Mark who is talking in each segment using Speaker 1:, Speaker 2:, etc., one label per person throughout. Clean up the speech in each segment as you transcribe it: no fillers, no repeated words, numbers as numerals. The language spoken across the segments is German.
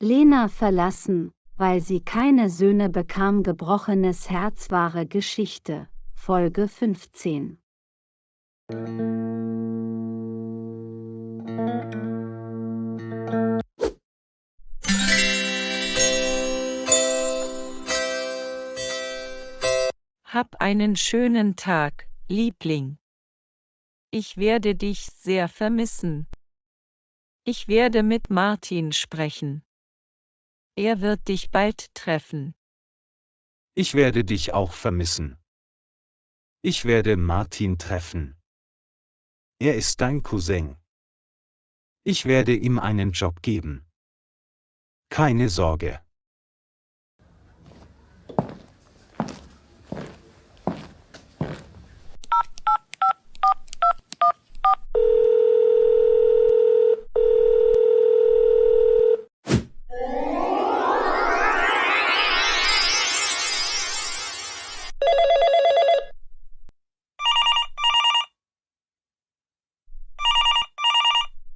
Speaker 1: Lena verlassen, weil sie keine Söhne bekam. Gebrochenes Herz. Wahre Geschichte, Folge 15.
Speaker 2: Hab einen schönen Tag, Liebling. Ich werde dich sehr vermissen. Ich werde mit Martin sprechen. Er wird dich bald treffen.
Speaker 3: Ich werde dich auch vermissen. Ich werde Martin treffen. Er ist dein Cousin. Ich werde ihm einen Job geben. Keine Sorge.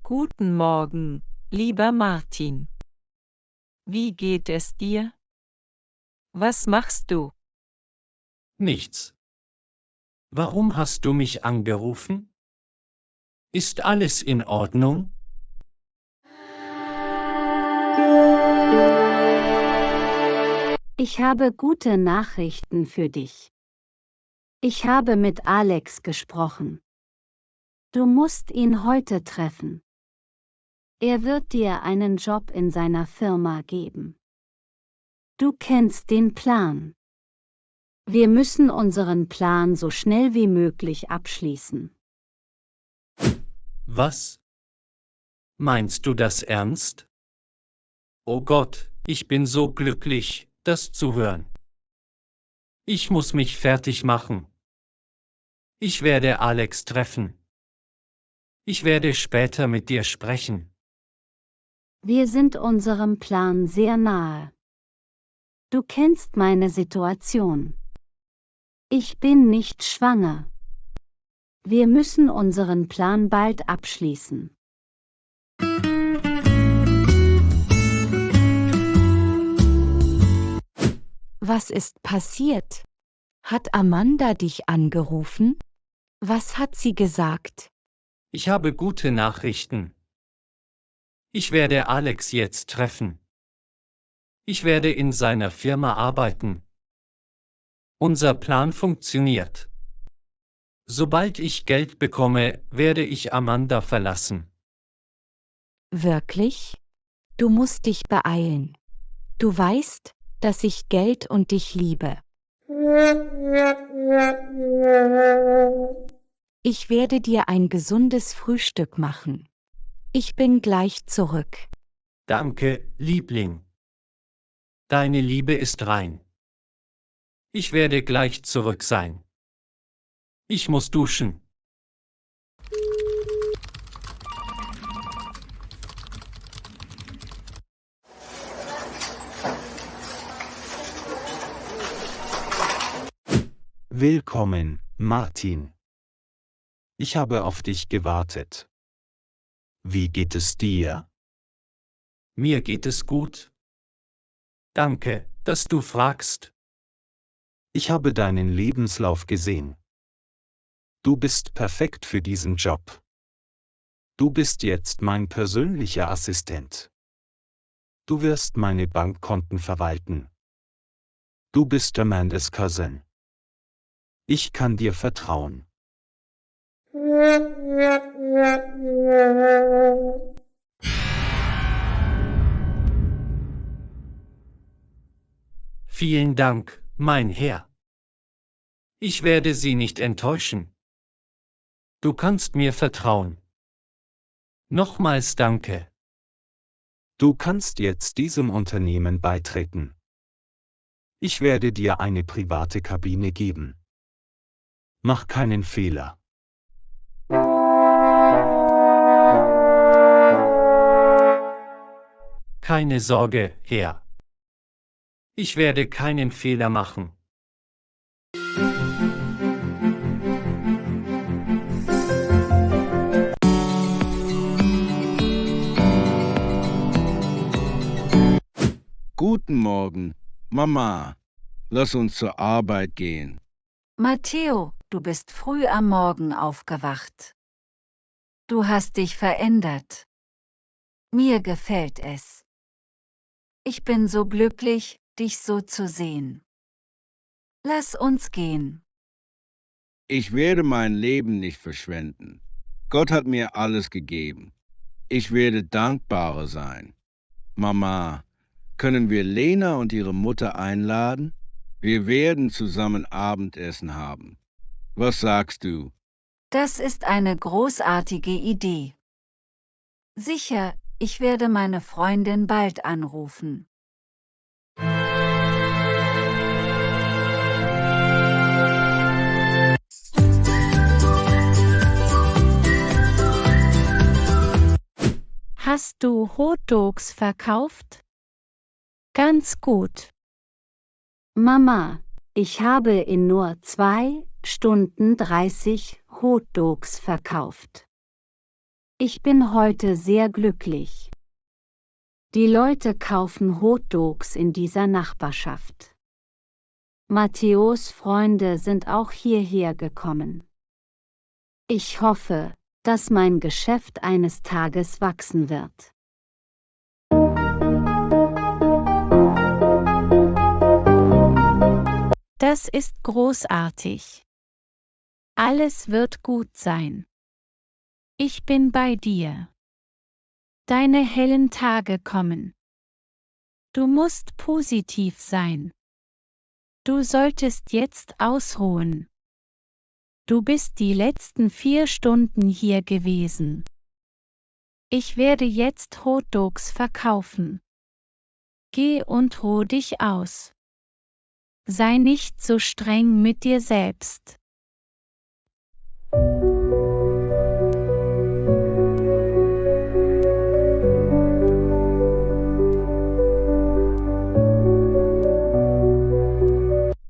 Speaker 2: Guten Morgen, lieber Martin. Wie geht es dir? Was machst du?
Speaker 4: Nichts. Warum hast du mich angerufen? Ist alles in Ordnung?
Speaker 1: Ich habe gute Nachrichten für dich. Ich habe mit Alex gesprochen. Du musst ihn heute treffen. Er wird dir einen Job in seiner Firma geben. Du kennst den Plan. Wir müssen unseren Plan so schnell wie möglich abschließen.
Speaker 4: Was? Meinst du das ernst? Oh Gott, ich bin so glücklich, das zu hören. Ich muss mich fertig machen. Ich werde Alex treffen. Ich werde später mit dir sprechen.
Speaker 1: Wir sind unserem Plan sehr nahe. Du kennst meine Situation. Ich bin nicht schwanger. Wir müssen unseren Plan bald abschließen.
Speaker 5: Was ist passiert? Hat Amanda dich angerufen? Was hat sie gesagt?
Speaker 4: Ich habe gute Nachrichten. Ich werde Alex jetzt treffen. Ich werde in seiner Firma arbeiten. Unser Plan funktioniert. Sobald ich Geld bekomme, werde ich Amanda verlassen.
Speaker 5: Wirklich? Du musst dich beeilen. Du weißt, dass ich Geld und dich liebe. Ich werde dir ein gesundes Frühstück machen. Ich bin gleich zurück.
Speaker 4: Danke, Liebling. Deine Liebe ist rein. Ich werde gleich zurück sein. Ich muss duschen.
Speaker 3: Willkommen, Martin. Ich habe auf dich gewartet. Wie geht es dir?
Speaker 4: Mir geht es gut. Danke, dass du fragst.
Speaker 3: Ich habe deinen Lebenslauf gesehen. Du bist perfekt für diesen Job. Du bist jetzt mein persönlicher Assistent. Du wirst meine Bankkonten verwalten. Du bist Amandas Cousin. Ich kann dir vertrauen.
Speaker 4: Vielen Dank, mein Herr. Ich werde Sie nicht enttäuschen. Du kannst mir vertrauen. Nochmals danke.
Speaker 3: Du kannst jetzt diesem Unternehmen beitreten. Ich werde dir eine private Kabine geben. Mach keinen Fehler.
Speaker 4: Keine Sorge, Herr. Ich werde keinen Fehler machen.
Speaker 6: Guten Morgen, Mama. Lass uns zur Arbeit gehen.
Speaker 1: Matteo, du bist früh am Morgen aufgewacht. Du hast dich verändert. Mir gefällt es. Ich bin so glücklich, dich so zu sehen. Lass uns gehen.
Speaker 6: Ich werde mein Leben nicht verschwenden. Gott hat mir alles gegeben. Ich werde dankbarer sein. Mama, können wir Lena und ihre Mutter einladen? Wir werden zusammen Abendessen haben. Was sagst du?
Speaker 1: Das ist eine großartige Idee. Sicher, ich werde meine Freundin bald anrufen.
Speaker 5: Hast du Hotdogs verkauft? Ganz gut.
Speaker 1: Mama, ich habe in nur 2 Stunden 30 Hotdogs verkauft. Ich bin heute sehr glücklich. Die Leute kaufen Hotdogs in dieser Nachbarschaft. Matteos Freunde sind auch hierher gekommen. Ich hoffe, dass mein Geschäft eines Tages wachsen wird.
Speaker 5: Das ist großartig. Alles wird gut sein. Ich bin bei dir. Deine hellen Tage kommen. Du musst positiv sein. Du solltest jetzt ausruhen. Du bist die letzten 4 Stunden hier gewesen. Ich werde jetzt Hotdogs verkaufen. Geh und ruh dich aus. Sei nicht so streng mit dir selbst.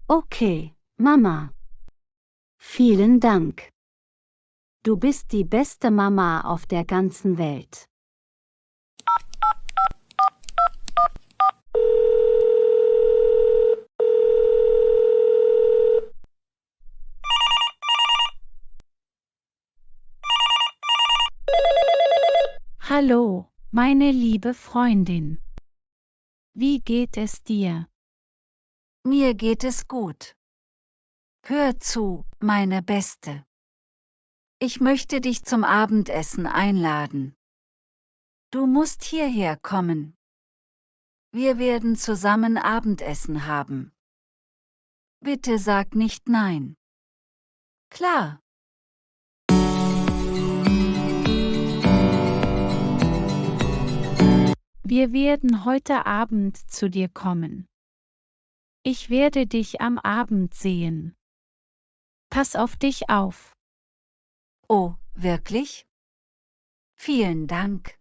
Speaker 1: Okay, Mama. Vielen Dank. Du bist die beste Mama auf der ganzen Welt.
Speaker 5: Hallo, meine liebe Freundin. Wie geht es dir?
Speaker 1: Mir geht es gut. Hör zu, meine Beste. Ich möchte dich zum Abendessen einladen. Du musst hierher kommen. Wir werden zusammen Abendessen haben. Bitte sag nicht nein. Klar.
Speaker 5: Wir werden heute Abend zu dir kommen. Ich werde dich am Abend sehen. Pass auf dich auf.
Speaker 1: Oh, wirklich? Vielen Dank.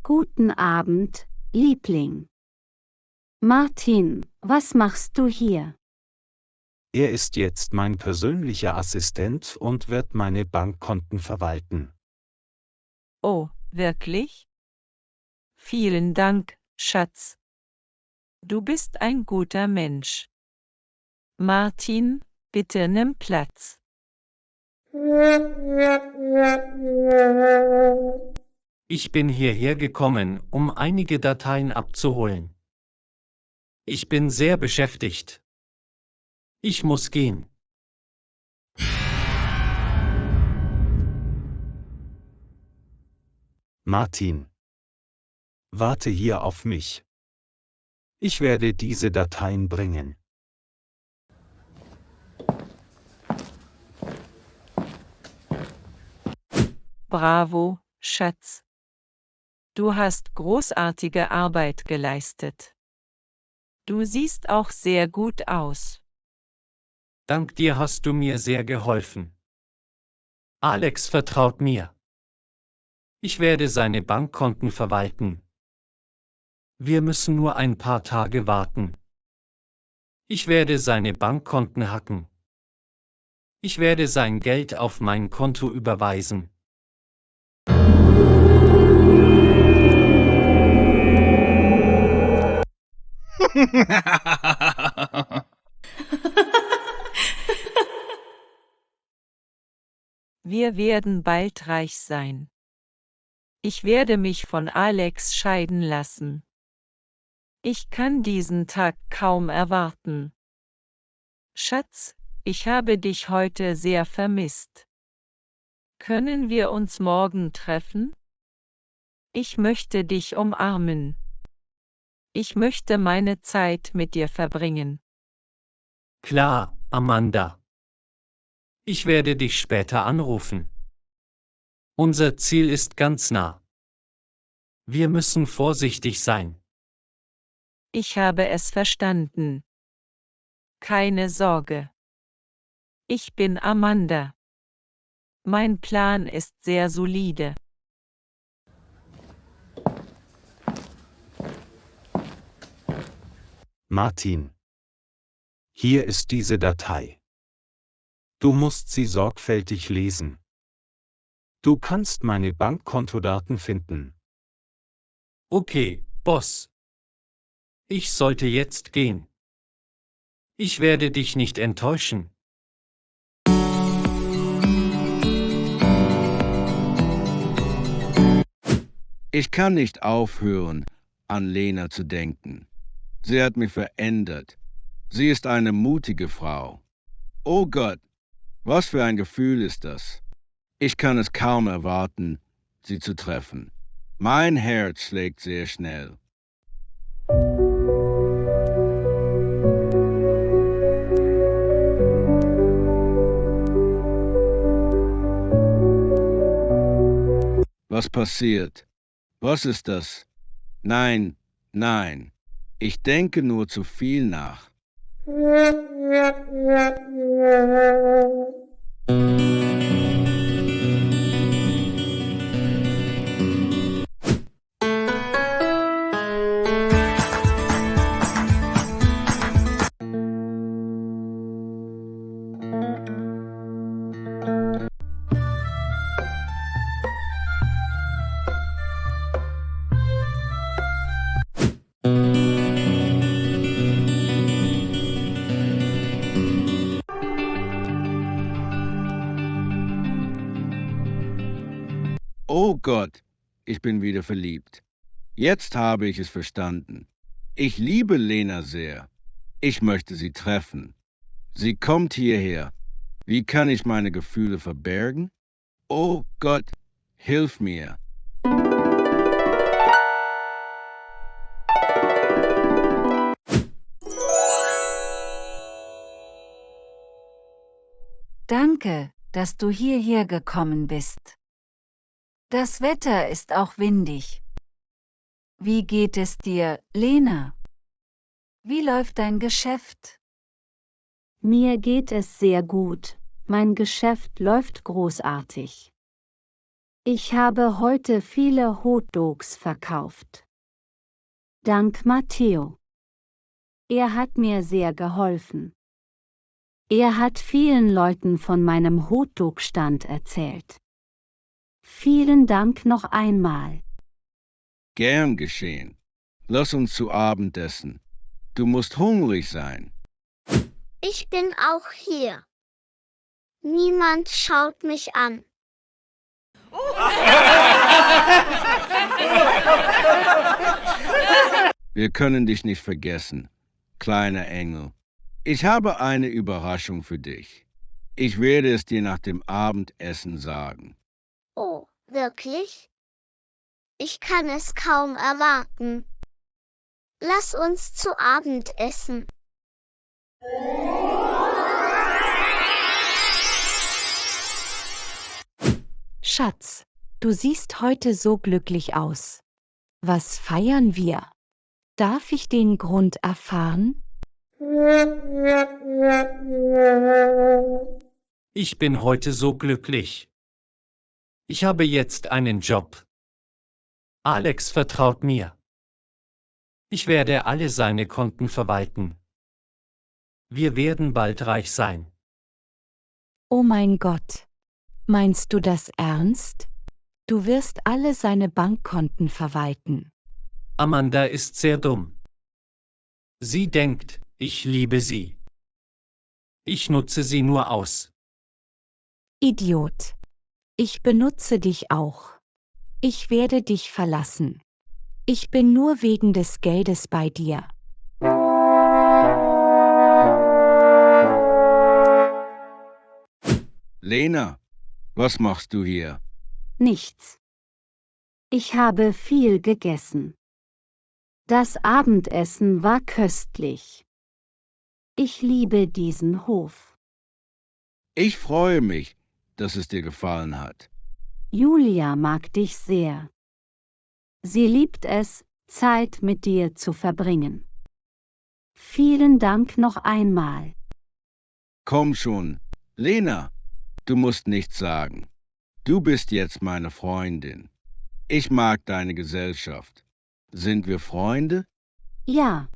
Speaker 1: Guten Abend, Liebling. Martin, was machst du hier?
Speaker 3: Er ist jetzt mein persönlicher Assistent und wird meine Bankkonten verwalten.
Speaker 2: Oh, wirklich? Vielen Dank, Schatz. Du bist ein guter Mensch. Martin, bitte nimm Platz.
Speaker 4: Ich bin hierher gekommen, um einige Dateien abzuholen. Ich bin sehr beschäftigt. Ich muss gehen.
Speaker 3: Martin. Warte hier auf mich. Ich werde diese Dateien bringen.
Speaker 2: Bravo, Schatz. Du hast großartige Arbeit geleistet. Du siehst auch sehr gut aus.
Speaker 4: Dank dir hast du mir sehr geholfen. Alex vertraut mir. Ich werde seine Bankkonten verwalten. Wir müssen nur ein paar Tage warten. Ich werde seine Bankkonten hacken. Ich werde sein Geld auf mein Konto überweisen.
Speaker 2: Wir werden bald reich sein. Ich werde mich von Alex scheiden lassen. Ich kann diesen Tag kaum erwarten. Schatz, ich habe dich heute sehr vermisst. Können wir uns morgen treffen? Ich möchte dich umarmen. Ich möchte meine Zeit mit dir verbringen.
Speaker 4: Klar, Amanda. Ich werde dich später anrufen. Unser Ziel ist ganz nah. Wir müssen vorsichtig sein.
Speaker 2: Ich habe es verstanden. Keine Sorge. Ich bin Amanda. Mein Plan ist sehr solide.
Speaker 3: Martin. Hier ist diese Datei. Du musst sie sorgfältig lesen. Du kannst meine Bankkontodaten finden.
Speaker 4: Okay, Boss. Ich sollte jetzt gehen. Ich werde dich nicht enttäuschen.
Speaker 6: Ich kann nicht aufhören, an Lena zu denken. Sie hat mich verändert. Sie ist eine mutige Frau. Oh Gott, was für ein Gefühl ist das? Ich kann es kaum erwarten, sie zu treffen. Mein Herz schlägt sehr schnell. Was passiert? Was ist das? Nein, nein. Ich denke nur zu viel nach. Oh Gott, ich bin wieder verliebt. Jetzt habe ich es verstanden. Ich liebe Lena sehr. Ich möchte sie treffen. Sie kommt hierher. Wie kann ich meine Gefühle verbergen? Oh Gott, hilf mir.
Speaker 1: Danke, dass du hierher gekommen bist. Das Wetter ist auch windig. Wie geht es dir, Lena? Wie läuft dein Geschäft? Mir geht es sehr gut. Mein Geschäft läuft großartig. Ich habe heute viele Hotdogs verkauft. Dank Matteo. Er hat mir sehr geholfen. Er hat vielen Leuten von meinem Hotdog-Stand erzählt. Vielen Dank noch einmal.
Speaker 6: Gern geschehen. Lass uns zu Abend essen. Du musst hungrig sein.
Speaker 7: Ich bin auch hier. Niemand schaut mich an.
Speaker 6: Wir können dich nicht vergessen, kleiner Engel. Ich habe eine Überraschung für dich. Ich werde es dir nach dem Abendessen sagen.
Speaker 7: Oh, wirklich? Ich kann es kaum erwarten. Lass uns zu Abend essen.
Speaker 5: Schatz, du siehst heute so glücklich aus. Was feiern wir? Darf ich den Grund erfahren?
Speaker 4: Ich bin heute so glücklich. Ich habe jetzt einen Job. Alex vertraut mir. Ich werde alle seine Konten verwalten. Wir werden bald reich sein.
Speaker 5: Oh mein Gott. Meinst du das ernst? Du wirst alle seine Bankkonten verwalten.
Speaker 4: Amanda ist sehr dumm. Sie denkt, ich liebe sie. Ich nutze sie nur aus.
Speaker 5: Idiot. Ich benutze dich auch. Ich werde dich verlassen. Ich bin nur wegen des Geldes bei dir.
Speaker 6: Lena, was machst du hier?
Speaker 1: Nichts. Ich habe viel gegessen. Das Abendessen war köstlich. Ich liebe diesen Hof.
Speaker 6: Ich freue mich, dass es dir gefallen hat.
Speaker 1: Julia mag dich sehr. Sie liebt es, Zeit mit dir zu verbringen. Vielen Dank noch einmal.
Speaker 6: Komm schon, Lena, du musst nichts sagen. Du bist jetzt meine Freundin. Ich mag deine Gesellschaft. Sind wir Freunde?
Speaker 1: Ja.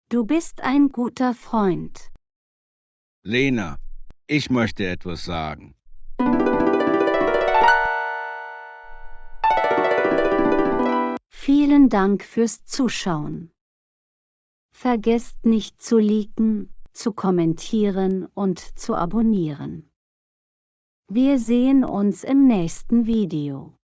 Speaker 1: Du bist ein guter Freund.
Speaker 6: Lena, ich möchte etwas sagen.
Speaker 1: Vielen Dank fürs Zuschauen. Vergesst nicht zu liken, zu kommentieren und zu abonnieren. Wir sehen uns im nächsten Video.